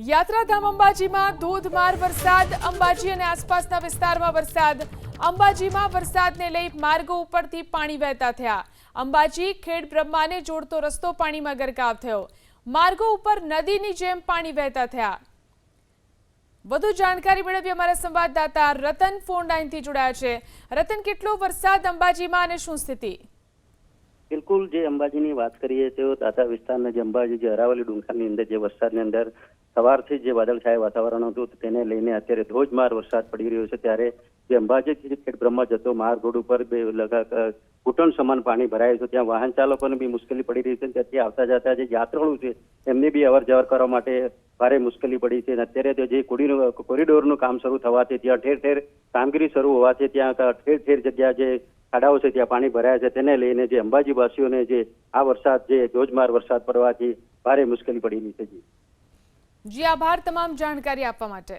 યાત્રાધામ અંબાજીમાં ધોધમાર વરસાદ, અંબાજી અને આસપાસના વિસ્તારમાં વરસાદ. અંબાજીમાં વરસાદને લઈ માર્ગો ઉપરથી પાણી વહેતા થયા. અંબાજી ખેડ બ્રહ્માને જોડતો રસ્તો પાણીમાં ગરકાવ થયો. માર્ગો ઉપર નદીની જેમ પાણી વહેતા થયા. વધુ જાણકારી મેળવી અમારા સંવાદદાતા રતન ફોન લાઈનથી જોડાયા છે. રતન, કેટલો વરસાદ અંબાજીમાં અને શું સ્થિતિ? બિલકુલ, જે અંબાજીની વાત કરીએ તો દાતા વિસ્તારના જે અંબાજી જે અરાવલી ડુંગરની અંદર જે વરસાદની અંદર સવારથી જે વાદળછાયા વાતાવરણ હતું તેને લઈને અત્યારે ધોધમાર વરસાદ પડી રહ્યો છે. ત્યારે જે અંબાજીથી ખેડ બ્રહ્મા જતો માર્ગ રોડ ઉપર ઘૂંટણ સમાન પાણી ભરાયું છે. ત્યાં વાહન ચાલકોને બી મુશ્કેલી પડી રહી છે. ત્યાંથી આવતા જતા જે યાત્રાળુ છે એમને બી અવર જવર કરવા માટે ભારે મુશ્કેલી પડી છે. અત્યારે જે કોરિડોરનું કામ શરૂ થવાથી ત્યાં ઠેર ઠેર કામગીરી શરૂ હોવાથી ત્યાં ઠેર ઠેર જગ્યા જે ખાડાઓ છે ત્યાં પાણી ભરાયા છે. તેને લઈને જે અંબાજીવાસીઓને જે આ વરસાદ જે ધોધમાર વરસાદ પડવાથી ભારે મુશ્કેલી પડી રહી છે. જી આભાર તમામ જાણકારી આપવા માટે.